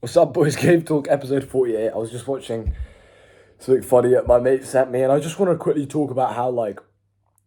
What's up, boys? Game Talk episode 48. I was just watching something funny that my mate sent me, and I just want to quickly talk about how, like,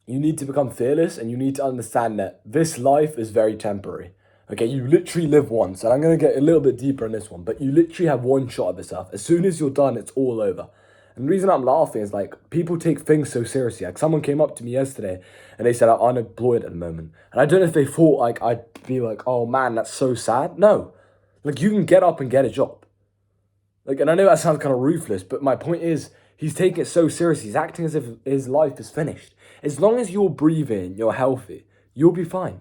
you need to become fearless and you need to understand that this life is very temporary. Okay, you literally live once, and I'm going to get a little bit deeper in this one, but you literally have one shot at this stuff. As soon as you're done, it's all over. And the reason I'm laughing is like people take things so seriously. Like someone came up to me yesterday and they said I'm unemployed at the moment. And I don't know if they thought like I'd be like, oh man, that's so sad. No. Like you can get up and get a job. Like, and I know that sounds kind of ruthless, but my point is, he's taking it so seriously. He's acting as if his life is finished. As long as you're breathing, you're healthy, you'll be fine.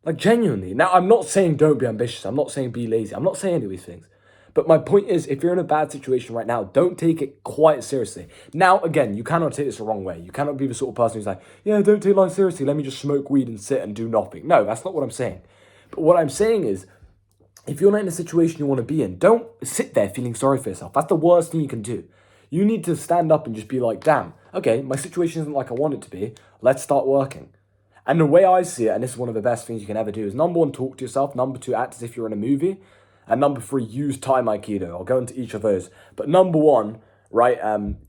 Like, genuinely. Now, I'm not saying don't be ambitious. I'm not saying be lazy. I'm not saying any of these things. But my point is, if you're in a bad situation right now, don't take it quite seriously. Now, again, you cannot take this the wrong way. You cannot be the sort of person who's like, yeah, don't take life seriously. Let me just smoke weed and sit and do nothing. No, that's not what I'm saying. But what I'm saying is, if you're not in a situation you want to be in, don't sit there feeling sorry for yourself. That's the worst thing you can do. You need to stand up and just be like, damn, okay, my situation isn't like I want it to be. Let's start working. And the way I see it, and this is one of the best things you can ever do, is number one, talk to yourself. Number two, act as if you're in a movie. And number three, use time aikido. I'll go into each of those. But number one, right,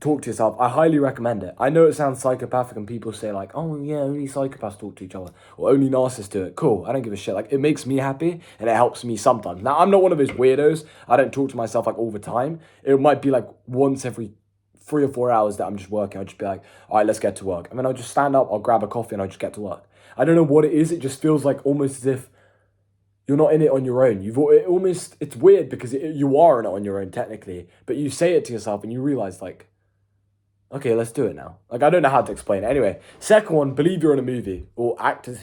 talk to yourself. I highly recommend it. I know it sounds psychopathic and people say like, oh yeah, only psychopaths talk to each other. Or only narcissists do it. Cool, I don't give a shit. Like, it makes me happy and it helps me sometimes. Now, I'm not one of those weirdos. I don't talk to myself like all the time. It might be like once every 3 or 4 hours that I'm just working. I'll just be like, all right, let's get to work. And then I'll just stand up, I'll grab a coffee and I'll just get to work. I don't know what it is. It just feels like almost as if you're not in it on your own. It's weird because you are in it on your own technically, but you say it to yourself and you realize like, okay, let's do it now. Like, I don't know how to explain it. Anyway, second one, believe you're in a movie or act as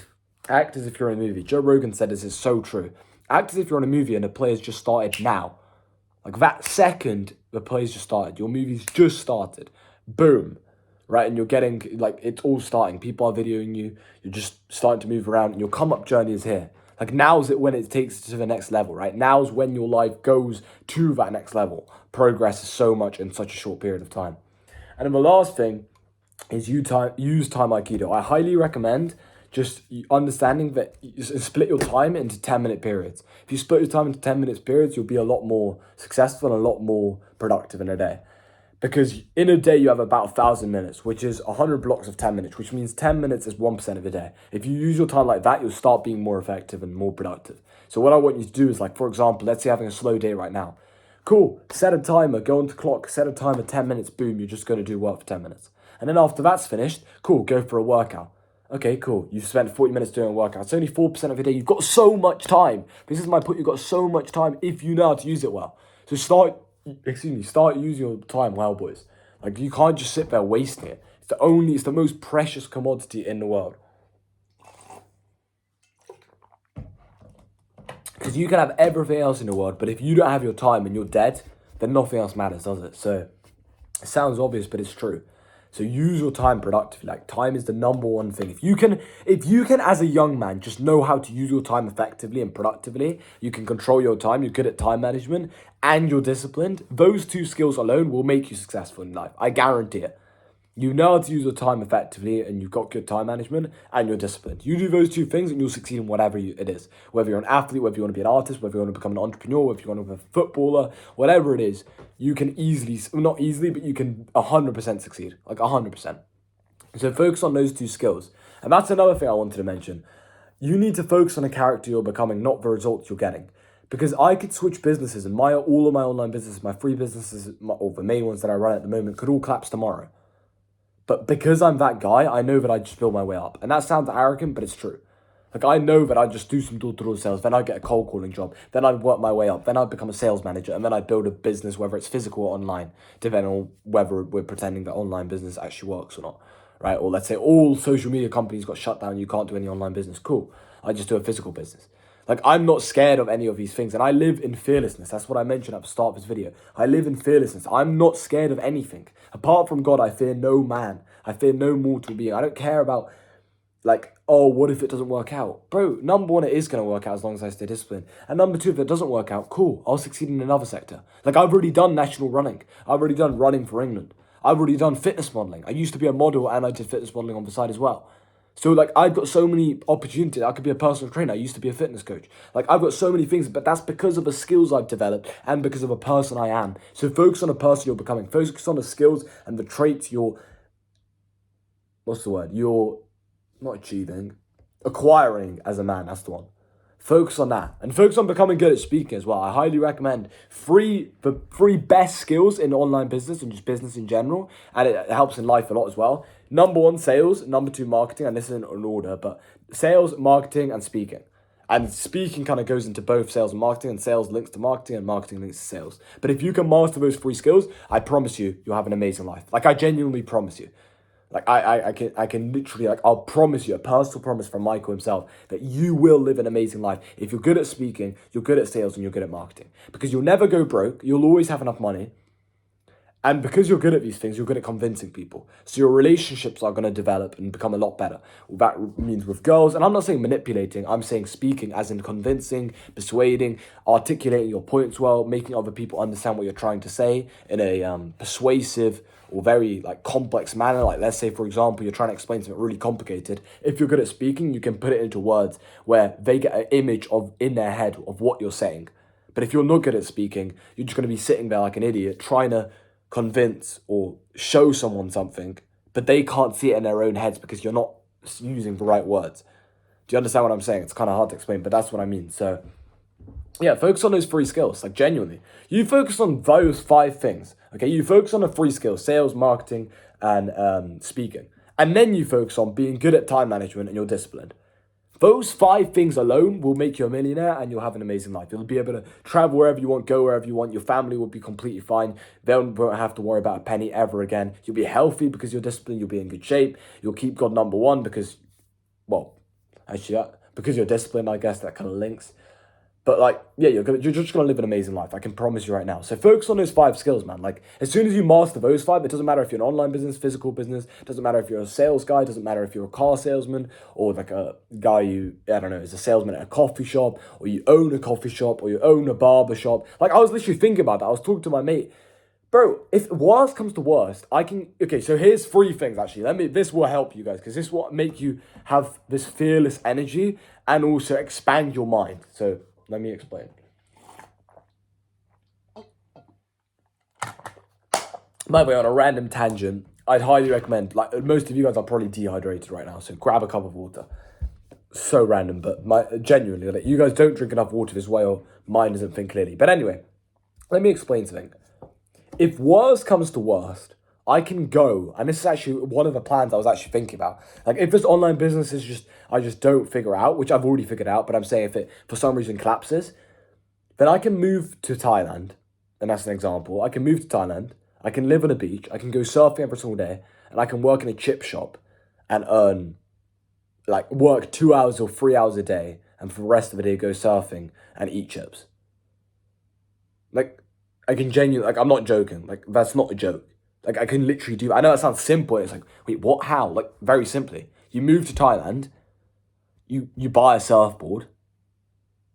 if you're in a movie. Joe Rogan said this is so true. Act as if you're in a movie and the play's just started now. Like that second the play's just started, your movie's just started. Boom. Right, and you're getting like it's all starting. People are videoing you. You're just starting to move around, and your come up journey is here. Like now's it when it takes it to the next level, right? Now's when your life goes to that next level. Progress is so much in such a short period of time. And then the last thing is use time aikido. I highly recommend just understanding that you split your time into 10-minute periods. If you split your time into 10 minutes periods, you'll be a lot more successful and a lot more productive in a day. Because in a day you have about 1,000 minutes, which is 100 blocks of 10 minutes, which means 10 minutes is 1% of a day. If you use your time like that, you'll start being more effective and more productive. So what I want you to do is like, for example, let's say you're having a slow day right now. Cool, set a timer, go on the clock, set a timer 10 minutes, boom, you're just going to do work for 10 minutes. And then after that's finished, cool, go for a workout. Okay, cool. You've spent 40 minutes doing a workout. It's only 4% of your day. You've got so much time. This is my point. You've got so much time if you know how to use it well. So start using your time well, boys. Like, you can't just sit there wasting it. It's the most precious commodity in the world. Because you can have everything else in the world, but if you don't have your time and you're dead, then nothing else matters, does it? So, it sounds obvious, but it's true. So use your time productively. Like, time is the number one thing. If you can as a young man just know how to use your time effectively and productively, you can control your time, you're good at time management, and you're disciplined, those two skills alone will make you successful in life. I guarantee it. You know how to use your time effectively and you've got good time management and you're disciplined. You do those two things and you'll succeed in whatever it is. Whether you're an athlete, whether you want to be an artist, whether you want to become an entrepreneur, whether you want to be a footballer, whatever it is, you can not easily, but you can 100% succeed. Like 100%. So focus on those two skills. And that's another thing I wanted to mention. You need to focus on the character you're becoming, not the results you're getting. Because I could switch businesses and all of my online businesses, my free businesses, or the main ones that I run at the moment could all collapse tomorrow. But because I'm that guy, I know that I just build my way up. And that sounds arrogant, but it's true. Like, I know that I just do some door-to-door sales, then I get a cold calling job, then I'd work my way up, then I'd become a sales manager, and then I'd build a business, whether it's physical or online, depending on whether we're pretending that online business actually works or not, right? Or let's say all social media companies got shut down, you can't do any online business. Cool. I just do a physical business. Like, I'm not scared of any of these things, and I live in fearlessness. That's what I mentioned at the start of this video. I live in fearlessness. I'm not scared of anything. Apart from God, I fear no man. I fear no mortal being. I don't care about, like, oh, what if it doesn't work out? Bro, number one, it is going to work out as long as I stay disciplined. And number two, if it doesn't work out, cool, I'll succeed in another sector. Like, I've already done national running. I've already done running for England. I've already done fitness modeling. I used to be a model and I did fitness modeling on the side as well. So like I've got so many opportunities. I could be a personal trainer. I used to be a fitness coach. Like I've got so many things, but that's because of the skills I've developed and because of a person I am. So focus on the person you're becoming. Focus on the skills and the traits you're, what's the word? You're not achieving, acquiring as a man. That's the one. Focus on that and focus on becoming good at speaking as well. I highly recommend the three best skills in online business and just business in general. And it helps in life a lot as well. Number one, sales. Number two, marketing. And this isn't an order, but sales, marketing, and speaking. And speaking kind of goes into both sales and marketing, and sales links to marketing, and marketing links to sales. But if you can master those three skills, I promise you, you'll have an amazing life. Like I genuinely promise you. Like I can literally, like, I'll promise you, a personal promise from Michael himself, that you will live an amazing life. If you're good at speaking, you're good at sales, and you're good at marketing. Because you'll never go broke, you'll always have enough money. And because you're good at these things, you're good at convincing people. So your relationships are going to develop and become a lot better. That means with girls, and I'm not saying manipulating, I'm saying speaking as in convincing, persuading, articulating your points well, making other people understand what you're trying to say in a persuasive or very like complex manner. Like let's say, for example, you're trying to explain something really complicated. If you're good at speaking, you can put it into words where they get an image of in their head of what you're saying. But if you're not good at speaking, you're just going to be sitting there like an idiot trying to convince or show someone something, but they can't see it in their own heads because you're not using the right words. Do you understand what I'm saying? It's kind of hard to explain, but that's what I mean. So yeah, focus on those three skills, like genuinely. You focus on those 5 things, okay? You focus on the 3 skills, sales, marketing, and speaking. And then you focus on being good at time management and you're disciplined. Those 5 things alone will make you a millionaire and you'll have an amazing life. You'll be able to travel wherever you want, go wherever you want. Your family will be completely fine. They won't have to worry about a penny ever again. You'll be healthy because you're disciplined. You'll be in good shape. You'll keep God number one because, well, actually, because you're disciplined, I guess that kind of links. But like, yeah, you're just gonna live an amazing life. I can promise you right now. So focus on those 5 skills, man. Like as soon as you master those 5, it doesn't matter if you're an online business, physical business. Doesn't matter if you're a sales guy. Doesn't matter if you're a car salesman or like a guy who, I don't know, is a salesman at a coffee shop, or you own a coffee shop, or you own a barber shop. Like I was literally thinking about that. I was talking to my mate. Bro, if worst comes to worst, I can, okay, so here's 3 things actually. This will help you guys because this will make you have this fearless energy and also expand your mind. So let me explain. By the way, on a random tangent, I'd highly recommend, like most of you guys are probably dehydrated right now, so grab a cup of water. So random, but genuinely, like, you guys don't drink enough water this way or mind doesn't think clearly. But anyway, let me explain something. If worst comes to worst, I can go, and this is actually one of the plans I was actually thinking about. Like, if this online business is I just don't figure out, which I've already figured out, but I'm saying if it for some reason collapses, then I can move to Thailand, and that's an example. I can move to Thailand, I can live on a beach, I can go surfing every single day, and I can work in a chip shop and earn, like, work 2 hours or 3 hours a day, and for the rest of the day go surfing and eat chips. Like, I can genuinely, like, I'm not joking. Like, that's not a joke. Like, I can literally do, I know that sounds simple. It's like, wait, what, how? Like, very simply. You move to Thailand, you buy a surfboard.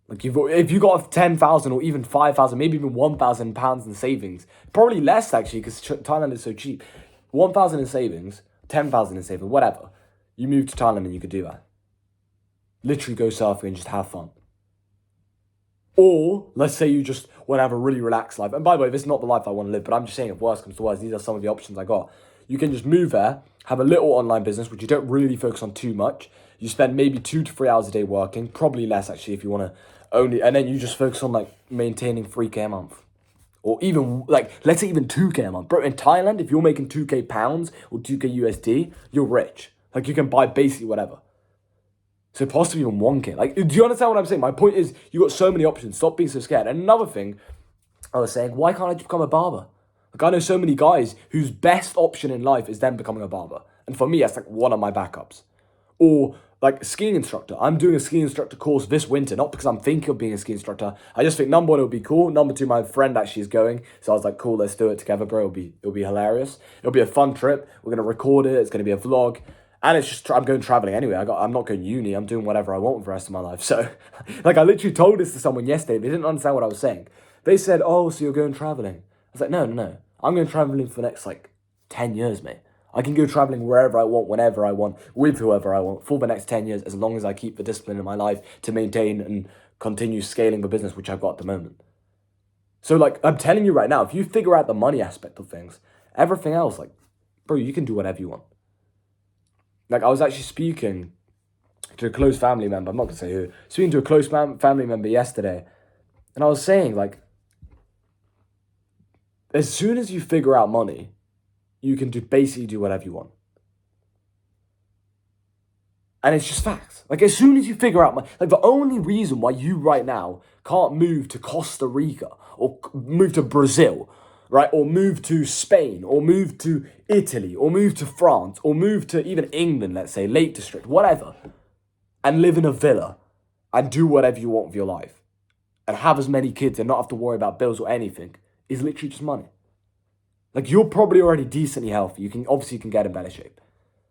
Like, if you got 10,000 or even 5,000, maybe even 1,000 pounds in savings, probably less actually, because Thailand is so cheap. 1,000 in savings, 10,000 in savings, whatever. You move to Thailand and you could do that. Literally go surfing and just have fun. Or, let's say you just want to have a really relaxed life. And by the way, this is not the life I want to live, but I'm just saying if worse comes to worse, these are some of the options I got. You can just move there, have a little online business, which you don't really focus on too much. You spend maybe 2 to 3 hours a day working, probably less actually if you want to only, and then you just focus on like maintaining 3K a month. Or even, like, let's say even 2K a month. Bro, in Thailand, if you're making 2K pounds or 2K USD, you're rich. Like, you can buy basically whatever. So possibly even 1K. Like, do you understand what I'm saying? My point is, you got so many options. Stop being so scared. And another thing, I was saying, why can't I just become a barber? Like, I know so many guys whose best option in life is them becoming a barber. And for me, that's like one of my backups. Or like skiing instructor. I'm doing a skiing instructor course this winter, not because I'm thinking of being a ski instructor. I just think number 1, it would be cool. Number 2, my friend actually is going. So I was like, cool, let's do it together, bro. It'll be hilarious. It'll be a fun trip. We're going to record it. It's going to be a vlog. And it's just, I'm going traveling anyway. I'm not going uni. I'm doing whatever I want for the rest of my life. So, like, I literally told this to someone yesterday. They didn't understand what I was saying. They said, oh, so you're going traveling. I was like, no. I'm going traveling for the next, like, 10 years, mate. I can go traveling wherever I want, whenever I want, with whoever I want for the next 10 years, as long as I keep the discipline in my life to maintain and continue scaling the business, which I've got at the moment. So, like, I'm telling you right now, if you figure out the money aspect of things, everything else, like, bro, you can do whatever you want. Like, I was actually speaking to a close family member, I'm not going to say who, speaking to a close family member yesterday, and I was saying, like, as soon as you figure out money, you can basically do whatever you want. And it's just facts. Like, as soon as you figure out money, like, the only reason why you right now can't move to Costa Rica or move to Brazil, right, or move to Spain, or move to Italy, or move to France, or move to even England, let's say, Lake District, whatever, and live in a villa and do whatever you want with your life and have as many kids and not have to worry about bills or anything, is literally just money. Like, you're probably already decently healthy. You can get in better shape.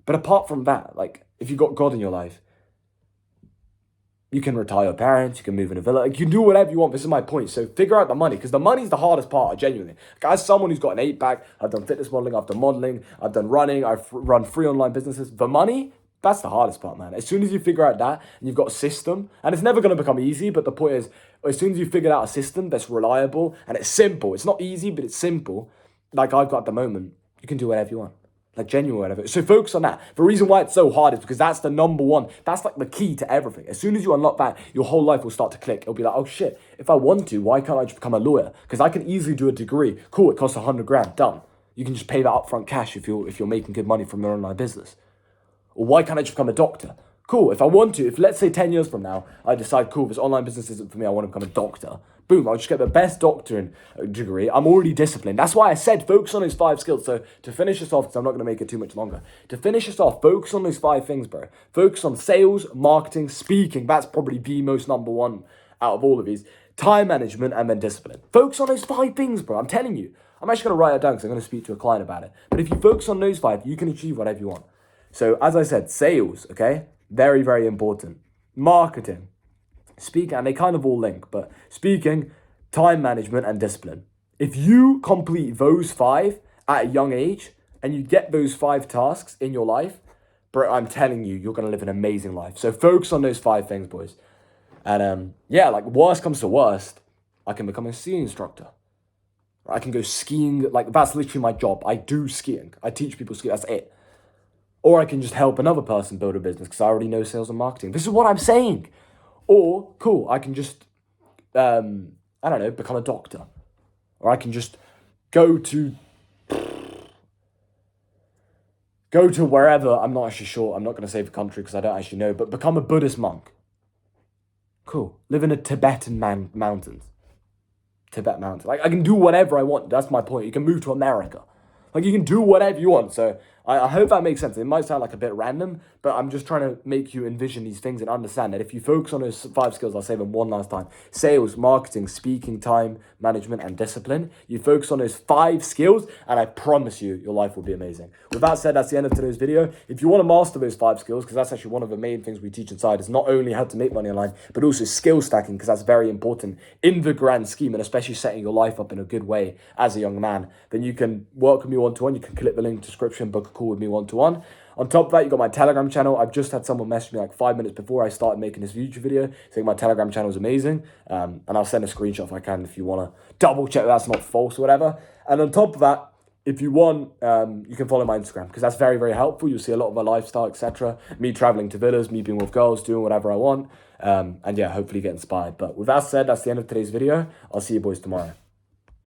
But apart from that, like, if you got God in your life, you can retire your parents, you can move in a villa, like, you can do whatever you want. This is my point. So figure out the money, because the money's the hardest part, genuinely. Like, as someone who's got an 8-pack, I've done fitness modeling, I've done modeling, I've done running, I've run 3 online businesses. The money, that's the hardest part, man. As soon as you figure out that, and you've got a system, and it's never going to become easy, but the point is, as soon as you figure out a system that's reliable, and it's simple, it's not easy, but it's simple, like I've got at the moment, you can do whatever you want. Like, genuine whatever. So focus on that. The reason why it's so hard is because that's the number one. That's like the key to everything. As soon as you unlock that, your whole life will start to click. It'll be like, oh shit, if I want to, why can't I just become a lawyer? Because I can easily do a degree. Cool, it costs 100 grand, done. You can just pay that upfront cash if you're making good money from your online business. Or why can't I just become a doctor? Cool, if I want to, if let's say 10 years from now, I decide, cool, this online business isn't for me, I want to become a doctor. Boom, I'll just get the best doctorate degree. I'm already disciplined. That's why I said focus on those 5 skills. So to finish this off, because I'm not going to make it too much longer. To finish this off, focus on those 5 things, bro. Focus on sales, marketing, speaking. That's probably the most number one out of all of these. Time management, and then discipline. Focus on those 5 things, bro. I'm telling you. I'm actually going to write it down because I'm going to speak to a client about it. But if you focus on those 5, you can achieve whatever you want. So as I said, sales, okay? Very, very important. Marketing, speaking, and they kind of all link, but speaking, time management, and discipline. If you complete those 5 at a young age and you get those 5 tasks in your life, bro, I'm telling you, you're going to live an amazing life. So focus on those 5 things, boys. And yeah, like, worst comes to worst, I can become a skiing instructor. I can go skiing. Like, that's literally my job. I do skiing. I teach people skiing. That's it. Or I can just help another person build a business because I already know sales and marketing. This is what I'm saying. Or, cool, I can just, I don't know, become a doctor. Or I can just go to wherever, I'm not actually sure, I'm not going to say the country because I don't actually know, but become a Buddhist monk. Cool. Live in a Tibetan mountains. Tibet mountains. Like, I can do whatever I want. That's my point. You can move to America. Like, you can do whatever you want. So I hope that makes sense. It might sound like a bit random, but I'm just trying to make you envision these things and understand that if you focus on those 5 skills, I'll say them one last time: sales, marketing, speaking, time management, and discipline. You focus on those 5 skills, and I promise you, your life will be amazing. With that said, that's the end of today's video. If you want to master those 5 skills, because that's actually one of the main things we teach inside, is not only how to make money online, but also skill stacking, because that's very important in the grand scheme, and especially setting your life up in a good way as a young man, then you can work with me one-to-one. You can click the link in the description, book a call with me one-to-one. On top of that, you got my Telegram channel. I've just had someone message me like 5 minutes before I started making this YouTube video saying my Telegram channel is amazing. And I'll send a screenshot if I can, if you want to double check that's not false or whatever. And on top of that, if you want, you can follow my Instagram because that's very, very helpful. You'll see a lot of my lifestyle, etc. Me traveling to villas, me being with girls, doing whatever I want. And yeah, hopefully get inspired. But with that said, that's the end of today's video. I'll see you boys tomorrow.